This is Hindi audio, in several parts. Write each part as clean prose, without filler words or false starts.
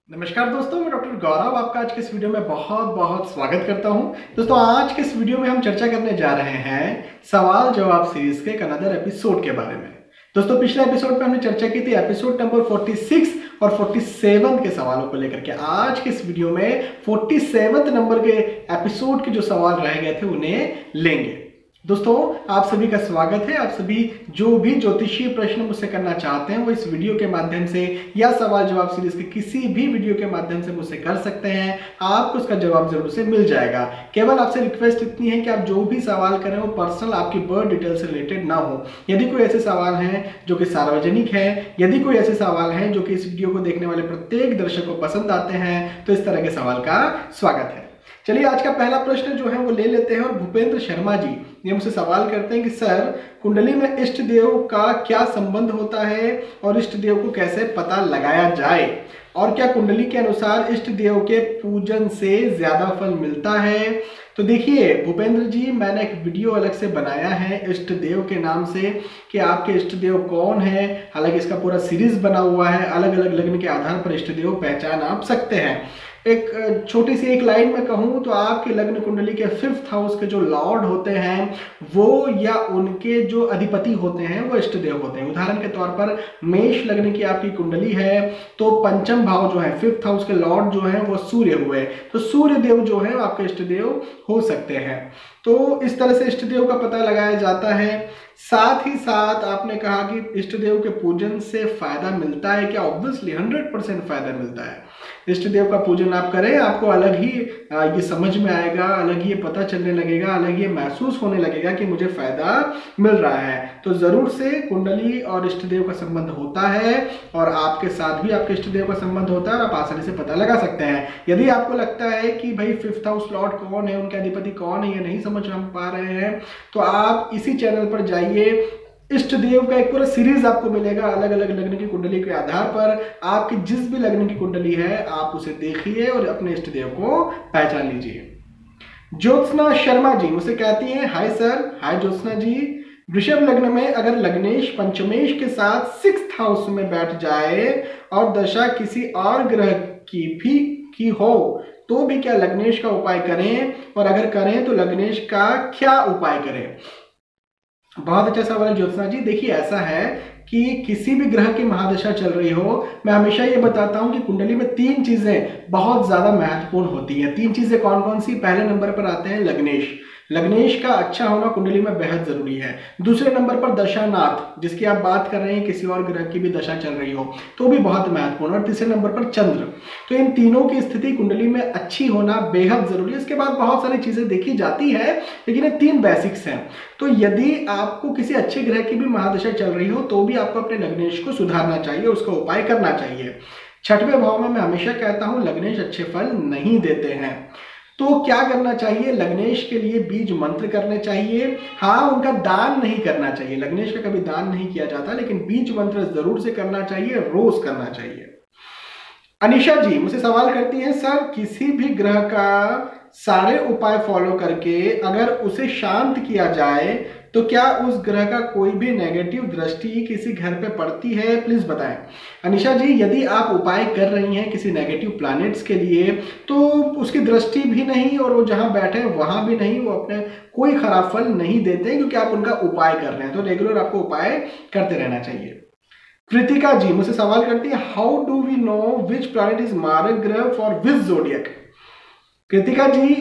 नमस्कार दोस्तों, मैं डॉक्टर गौरव आपका आज के इस वीडियो में बहुत बहुत स्वागत करता हूं। दोस्तों, आज के इस वीडियो में हम चर्चा करने जा रहे हैं सवाल जवाब सीरीज के एक अनदर एपिसोड के बारे में। दोस्तों, पिछले एपिसोड में हमने चर्चा की थी एपिसोड नंबर 46 और 47 के सवालों को लेकर के। आज के इस वीडियो में 47 नंबर के एपिसोड के जो सवाल रह गए थे उन्हें लेंगे। दोस्तों, आप सभी का स्वागत है। आप सभी जो भी ज्योतिषीय प्रश्न मुझसे करना चाहते हैं वो इस वीडियो के माध्यम से या सवाल जवाब सीरीज के किसी भी वीडियो के माध्यम से मुझसे कर सकते हैं। आपको उसका जवाब जरूर से मिल जाएगा। केवल आपसे रिक्वेस्ट इतनी है कि आप जो भी सवाल करें वो पर्सनल आपकी बर्थ डिटेल से रिलेटेड ना हो। यदि कोई ऐसे सवाल हैं जो कि सार्वजनिक है, यदि कोई ऐसे सवाल हैं जो कि इस वीडियो को देखने वाले प्रत्येक दर्शक को पसंद आते हैं, तो इस तरह के सवाल का स्वागत है। चलिए, आज का पहला प्रश्न जो है वो ले लेते हैं। और भूपेंद्र शर्मा जी ये मुझसे सवाल करते हैं कि सर, कुंडली में इष्ट देव का क्या संबंध होता है और इष्ट देव को कैसे पता लगाया जाए, और क्या कुंडली के अनुसार इष्ट देव के पूजन से ज्यादा फल मिलता है? तो देखिए भूपेंद्र जी, मैंने एक वीडियो अलग से बनाया है इष्ट देव के नाम से कि आपके इष्ट देव कौन है। हालांकि इसका पूरा सीरीज बना हुआ है, अलग अलग लग्न के आधार पर इष्ट देव पहचान आप सकते हैं। एक छोटी सी एक लाइन में कहूं तो आपके लग्न कुंडली के 5th हाउस के जो लॉर्ड होते हैं वो या उनके जो अधिपति होते हैं वो इष्ट देव होते हैं। उदाहरण के तौर पर मेष लग्न की आपकी कुंडली है तो पंचम भाव जो है 5th हाउस के लॉर्ड जो है वो सूर्य हुए, तो सूर्य देव जो है आपके इष्ट देव हो सकते हैं। तो इस तरह से इष्ट देव का पता लगाया जाता है। साथ ही साथ आपने कहा कि इष्ट देव के पूजन से फायदा मिलता है क्या? ऑब्वियसली 100% फायदा मिलता है। इष्ट देव का पूजन आप करें, आपको अलग ही ये समझ में आएगा, अलग ही ये पता चलने लगेगा, अलग ये महसूस होने लगेगा कि मुझे फायदा मिल रहा है। तो जरूर से कुंडली और इष्ट देव का संबंध होता है और आपके साथ भी आपके इष्ट देव का संबंध होता है और आप आसानी से पता लगा सकते हैं। यदि आपको लगता है कि भाई 5th हाउस लॉर्ड कौन है, उनके अधिपति कौन है, ये नहीं समझ पा रहे हैं, तो आप इसी चैनल पर जाइए। इष्ट देव का एक पूरा सीरीज आपको मिलेगा अलग अलग लग्न की कुंडली के आधार पर। आपकी जिस भी लग्न की कुंडली है आप उसे देखिए और अपने इष्ट देव को पहचान लीजिए। ज्योत्सना शर्मा जी मुझसे कहती हैं, हाय सर। हाय ज्योत्सना जी, वृषभ लग्न में अगर लग्नेश पंचमेश के साथ 6th हाउस में बैठ जाए और दशा किसी और ग्रह की हो तो भी क्या लग्नेश का उपाय करें, और अगर करें तो लग्नेश का क्या उपाय करें? बहुत अच्छा सवाल है ज्योत्सना जी। देखिए, ऐसा है कि किसी भी ग्रह की महादशा चल रही हो, मैं हमेशा ये बताता हूं कि कुंडली में 3 चीजें बहुत ज्यादा महत्वपूर्ण होती हैं। 3 चीजें कौन कौन सी? पहले नंबर पर आते हैं लग्नेश। लग्नेश का अच्छा होना कुंडली में बेहद जरूरी है। दूसरे नंबर पर दशानाथ, जिसकी आप बात कर रहे हैं, किसी और ग्रह की भी दशा चल रही हो तो भी बहुत महत्वपूर्ण। और तीसरे नंबर पर चंद्र। तो इन तीनों की स्थिति कुंडली में अच्छी होना बेहद जरूरी है। इसके बाद बहुत सारी चीजें देखी जाती है, लेकिन ये 3 बेसिक्स हैं। तो यदि आपको किसी अच्छे ग्रह की भी महादशा चल रही हो तो भी आपको अपने लग्नेश को सुधारना चाहिए, उसका उपाय करना चाहिए। 6वें भाव में मैं हमेशा कहता हूं लग्नेश अच्छे फल नहीं देते हैं, तो क्या करना चाहिए? लग्नेश के लिए बीज मंत्र करने चाहिए। हाँ, उनका दान नहीं करना चाहिए। लग्नेश का कभी दान नहीं किया जाता, लेकिन बीज मंत्र जरूर से करना चाहिए, रोज करना चाहिए। अनिशा जी मुझसे सवाल करती हैं, सर किसी भी ग्रह का सारे उपाय फॉलो करके अगर उसे शांत किया जाए तो क्या उस ग्रह का कोई भी नेगेटिव दृष्टि किसी घर पे पड़ती है? प्लीज बताएं। अनिशा जी, यदि आप उपाय कर रही हैं किसी नेगेटिव प्लैनेट्स के लिए तो उसकी दृष्टि भी नहीं और वो जहां बैठे हैं वहां भी नहीं, वो अपने कोई खराब फल नहीं देते क्योंकि आप उनका उपाय कर रहे हैं। तो रेगुलर आपको उपाय करते रहना चाहिए। कृतिका जी मुझसे सवाल करती है, how do we know which planet is मारक ग्रह for which zodiac? Kritika ji,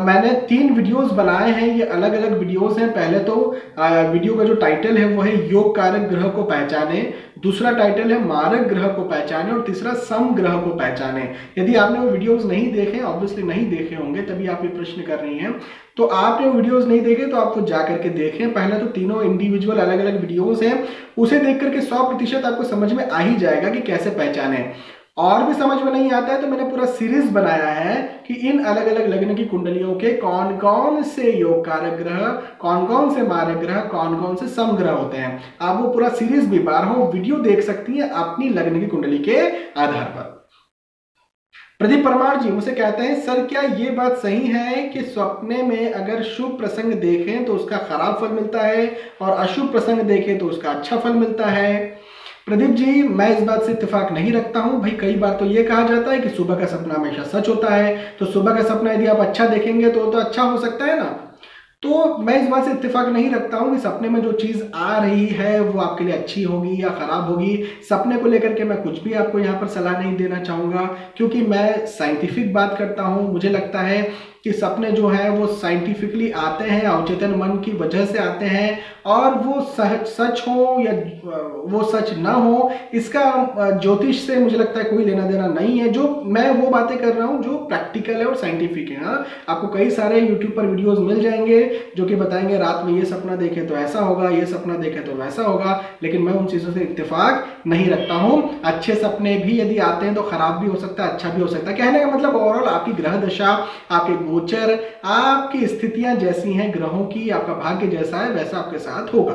मैंने 3 वीडियोस बनाए हैं, ये अलग अलग वीडियोस हैं। पहले तो वीडियो का जो टाइटल है वो है योग कारक ग्रह को पहचाने, दूसरा टाइटल है मारक ग्रह को पहचाने और तीसरा सम ग्रह को पहचाने। यदि आपने वो वीडियोस नहीं देखे, ऑब्वियसली नहीं देखे होंगे तभी आप ये प्रश्न कर रही हैं, तो आपने वो वीडियोस नहीं देखे तो आपको जा करके देखें। पहले तो तीनों इंडिविजुअल अलग अलग वीडियोस हैं, उसे देख करके 100% आपको समझ में आ ही जाएगा कि कैसे पहचाने। और भी समझ में नहीं आता है तो मैंने पूरा सीरीज बनाया है कि इन अलग अलग लग्न की कुंडलियों के कौन कौन से योग कारक ग्रह, कौन कौन से मारक ग्रह, कौन कौन से सम ग्रह होते हैं। आप वो पूरा सीरीज भी 12 वीडियो देख सकती हैं अपनी लग्न की कुंडली के आधार पर। प्रदीप परमार जी मुझसे कहते हैं, सर क्या ये बात सही है कि स्वप्ने में अगर शुभ प्रसंग देखें तो उसका खराब फल मिलता है और अशुभ प्रसंग देखें तो उसका अच्छा फल मिलता है? प्रदीप जी, मैं इस बात से इत्तेफाक नहीं रखता हूं भाई। कई बार तो ये कहा जाता है कि सुबह का सपना हमेशा सच होता है, तो सुबह का सपना यदि आप अच्छा देखेंगे तो अच्छा हो सकता है ना। तो मैं इस बात से इत्तेफाक नहीं रखता हूँ कि सपने में जो चीज़ आ रही है वो आपके लिए अच्छी होगी या खराब होगी। सपने को लेकर के मैं कुछ भी आपको यहाँ पर सलाह नहीं देना चाहूँगा, क्योंकि मैं साइंटिफिक बात करता हूँ। मुझे लगता है कि सपने जो है वो साइंटिफिकली आते हैं, अवचेतन मन की वजह से आते हैं, और वो सच हो या वो सच ना हो, इसका ज्योतिष से मुझे लगता है कोई लेना देना नहीं है। जो मैं वो बातें कर रहा हूँ जो प्रैक्टिकल है और साइंटिफिक है। हाँ, आपको कई सारे यूट्यूब पर वीडियोस मिल जाएंगे जो कि बताएंगे रात में ये सपना देखे तो ऐसा होगा, ये सपना देखे तो वैसा होगा, लेकिन मैं उन चीज़ों से इत्तेफाक नहीं रखता हूँ। अच्छे सपने भी यदि आते हैं तो खराब भी हो सकता है, अच्छा भी हो सकता है। कहने का मतलब ओवरऑल आपकी ग्रह दशा, आपके गोचर, आपकी स्थितियां जैसी हैं ग्रहों की, आपका भाग्य जैसा है वैसा आपके साथ होगा।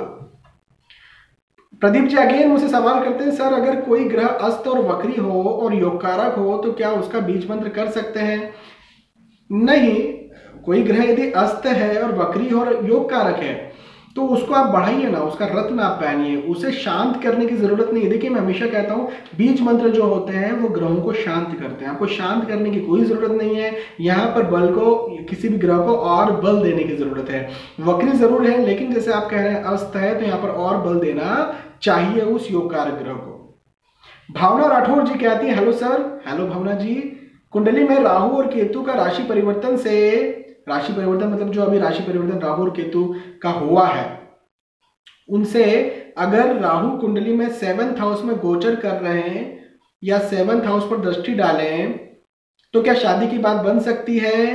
प्रदीप जी अगेन मुझसे सवाल करते हैं, सर अगर कोई ग्रह अस्त और वक्री हो और योगकारक हो तो क्या उसका बीज मंत्र कर सकते हैं? नहीं, कोई ग्रह यदि अस्त है और वक्री और योग कारक है तो उसको आप बढ़ाइए ना, उसका रत्न आप पहनिए, उसे शांत करने की जरूरत नहीं है। देखिए मैं हमेशा कहता हूँ बीज मंत्र जो होते हैं वो ग्रहों को शांत करते हैं, आपको शांत करने की कोई जरूरत नहीं है। यहाँ पर बल को, किसी भी ग्रह को और बल देने की जरूरत है। वक्री जरूर है, लेकिन जैसे आप कह रहे हैं अस्त है तो यहाँ पर और बल देना चाहिए उस योग कारक ग्रह को। भावना राठौर जी कहती है, हेलो सर। हेलो भावना जी, कुंडली में राहु और केतु का राशि परिवर्तन से, राशि परिवर्तन मतलब जो अभी राशि परिवर्तन राहु और केतु का हुआ है, उनसे अगर राहु कुंडली में 7th हाउस में गोचर कर रहे हैं या 7th हाउस पर दृष्टि डालें तो क्या शादी की बात बन सकती है?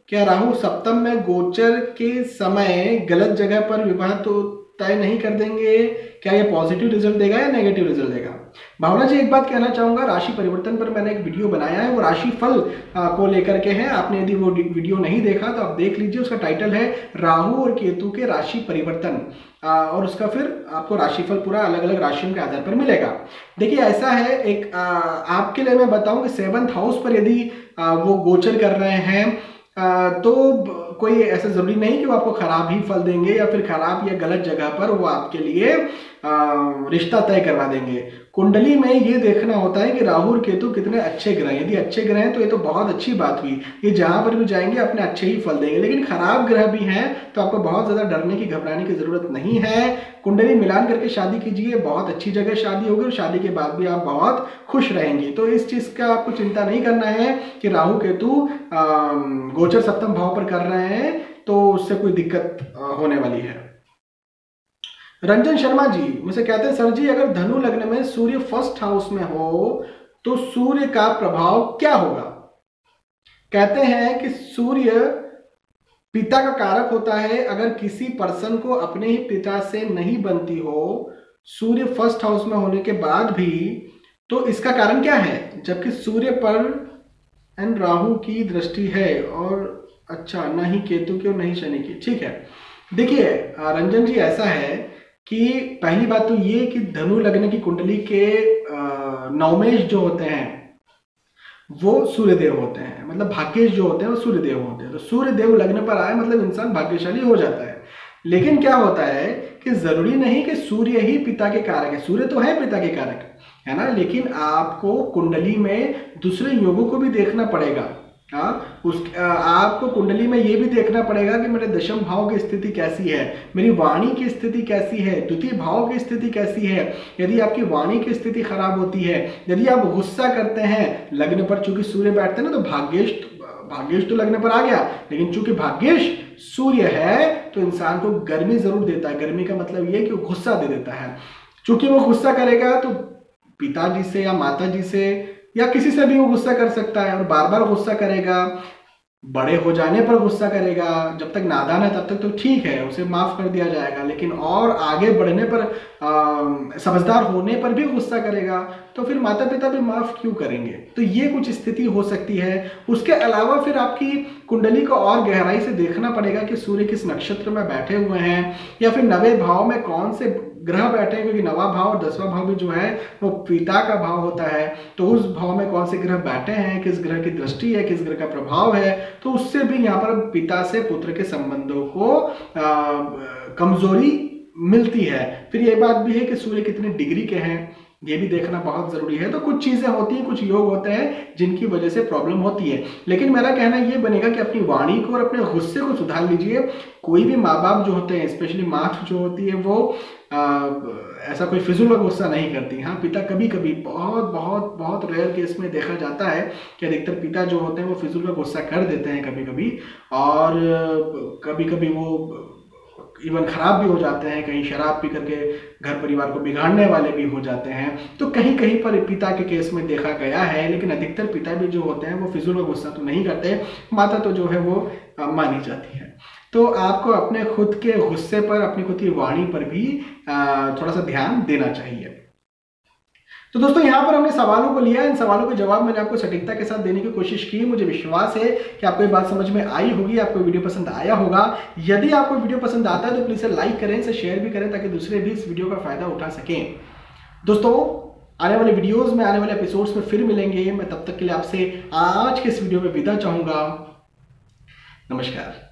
क्या राहु सप्तम में गोचर के समय गलत जगह पर विवाह तो तय नहीं कर देंगे? क्या ये पॉजिटिव रिजल्ट देगा या नेगेटिव रिजल्ट देगा? भावना जी एक बात कहना चाहूंगा, राशि परिवर्तन पर मैंने एक वीडियो बनाया है, वो राशि फल को लेकर के है। आपने यदि वो वीडियो नहीं देखा तो आप देख लीजिए। उसका टाइटल है राहु और केतु के राशि परिवर्तन, और उसका फिर आपको राशिफल पूरा अलग अलग राशियों के आधार पर मिलेगा। देखिए ऐसा है, एक आपके लिए मैं बताऊं कि 7th हाउस पर यदि वो गोचर कर रहे हैं तो कोई ऐसा जरूरी नहीं कि वो आपको खराब ही फल देंगे या फिर खराब या गलत जगह पर वो आपके लिए रिश्ता तय करवा देंगे। कुंडली में ये देखना होता है कि राहु और केतु कितने अच्छे ग्रह हैं। यदि अच्छे ग्रह हैं तो ये तो बहुत अच्छी बात हुई, ये जहां पर भी जाएंगे अपने अच्छे ही फल देंगे। लेकिन खराब ग्रह भी हैं तो आपको बहुत ज्यादा डरने की, घबराने की जरूरत नहीं है। कुंडली मिलान करके शादी कीजिए, बहुत अच्छी जगह शादी होगी और शादी के बाद भी आप बहुत खुश रहेंगे। तो इस चीज का आपको चिंता नहीं करना है कि राहु केतु गोचर सप्तम भाव पर कर रहे हैं तो उससे कोई दिक्कत होने वाली है। रंजन शर्मा जी मुझसे कहते हैं, सर जी अगर धनु लग्न में सूर्य 1st हाउस में हो तो सूर्य का प्रभाव क्या होगा? कहते हैं कि सूर्य पिता का कारक होता है। अगर किसी पर्सन को अपने ही पिता से नहीं बनती हो सूर्य 1st हाउस में होने के बाद भी, तो इसका कारण क्या है? जबकि सूर्य पर एंड राहु की दृष्टि है, और अच्छा ना ही केतु की और नहीं शनि की। ठीक है, देखिए रंजन जी ऐसा है कि पहली बात तो ये कि धनु लग्न की कुंडली के नवमेश जो होते हैं वो सूर्यदेव होते हैं, मतलब भाग्येश जो होते हैं वो सूर्यदेव होते हैं। तो सूर्यदेव लग्न पर आए मतलब इंसान भाग्यशाली हो जाता है। लेकिन क्या होता है कि जरूरी नहीं कि सूर्य ही पिता के कारक है। सूर्य तो है पिता के कारक, है ना, लेकिन आपको कुंडली में दूसरे योगों को भी देखना पड़ेगा। हाँ, आपको कुंडली में ये भी देखना पड़ेगा कि मेरे दशम भाव की स्थिति कैसी है, मेरी वाणी की स्थिति कैसी है, द्वितीय भाव की स्थिति कैसी है। यदि आपकी वाणी की स्थिति खराब होती है, यदि आप गुस्सा करते हैं लग्न पर, चूंकि सूर्य बैठते हैं ना, तो भाग्येश तो लग्न पर आ गया, लेकिन चूंकि भाग्येश सूर्य है तो इंसान को गर्मी जरूर देता है। गर्मी का मतलब ये कि वो गुस्सा दे देता है। चूंकि वो गुस्सा करेगा तो पिताजी से या माताजी से या किसी से भी वो गुस्सा कर सकता है, और बार बार गुस्सा करेगा। बड़े हो जाने पर गुस्सा करेगा, जब तक नादान है तब तक तो ठीक है, उसे माफ कर दिया जाएगा। लेकिन और आगे बढ़ने पर, समझदार होने पर भी गुस्सा करेगा तो फिर माता पिता भी माफ क्यों करेंगे? तो ये कुछ स्थिति हो सकती है। उसके अलावा फिर आपकी कुंडली को और गहराई से देखना पड़ेगा कि सूर्य किस नक्षत्र में बैठे हुए हैं, या फिर नवे भाव में कौन से ग्रह बैठे हैं, क्योंकि नवा भाव और 10वां भाव भी जो है वो पिता का भाव होता है। तो उस भाव में कौन से ग्रह बैठे हैं, किस ग्रह की दृष्टि है, किस ग्रह का प्रभाव है, तो उससे भी यहाँ पर पिता से पुत्र के संबंधों को कमजोरी मिलती है। फिर ये बात भी है कि सूर्य कितनी डिग्री के हैं, ये भी देखना बहुत ज़रूरी है। तो कुछ चीज़ें होती हैं, कुछ योग होते हैं जिनकी वजह से प्रॉब्लम होती है। लेकिन मेरा कहना ये बनेगा कि अपनी वाणी को और अपने गुस्से को सुधार लीजिए। कोई भी माँ बाप जो होते हैं, स्पेशली माँ जो होती है, वो ऐसा कोई फिजूल का गुस्सा नहीं करती। हाँ, पिता कभी कभी, बहुत बहुत बहुत रेयर केस में देखा जाता है कि अधिकतर पिता जो होते हैं वो फिजूल का गुस्सा कर देते हैं कभी कभी, और कभी कभी वो इवन खराब भी हो जाते हैं, कहीं शराब पी करके घर परिवार को बिगाड़ने वाले भी हो जाते हैं। तो कहीं कहीं पर पिता के केस में देखा गया है, लेकिन अधिकतर पिता भी जो होते हैं वो फिजूल का गुस्सा तो नहीं करते। माता तो जो है वो मानी जाती है। तो आपको अपने खुद के गुस्से पर, अपनी खुद की वाणी पर भी थोड़ा सा ध्यान देना चाहिए। तो दोस्तों, यहाँ पर हमने सवालों को लिया। इन सवालों के जवाब मैंने आपको सटीकता के साथ देने की कोशिश की। मुझे विश्वास है कि आपको ये बात समझ में आई होगी, आपको वीडियो पसंद आया होगा। यदि आपको वीडियो पसंद आता है तो प्लीज लाइक करें, इसे शेयर भी करें ताकि दूसरे भी इस वीडियो का फायदा उठा सकें। दोस्तों, आने वाले वीडियोस में, आने वाले एपिसोड्स में फिर मिलेंगे। मैं तब तक के लिए आपसे आज के इस वीडियो में विदा चाहूंगा। नमस्कार।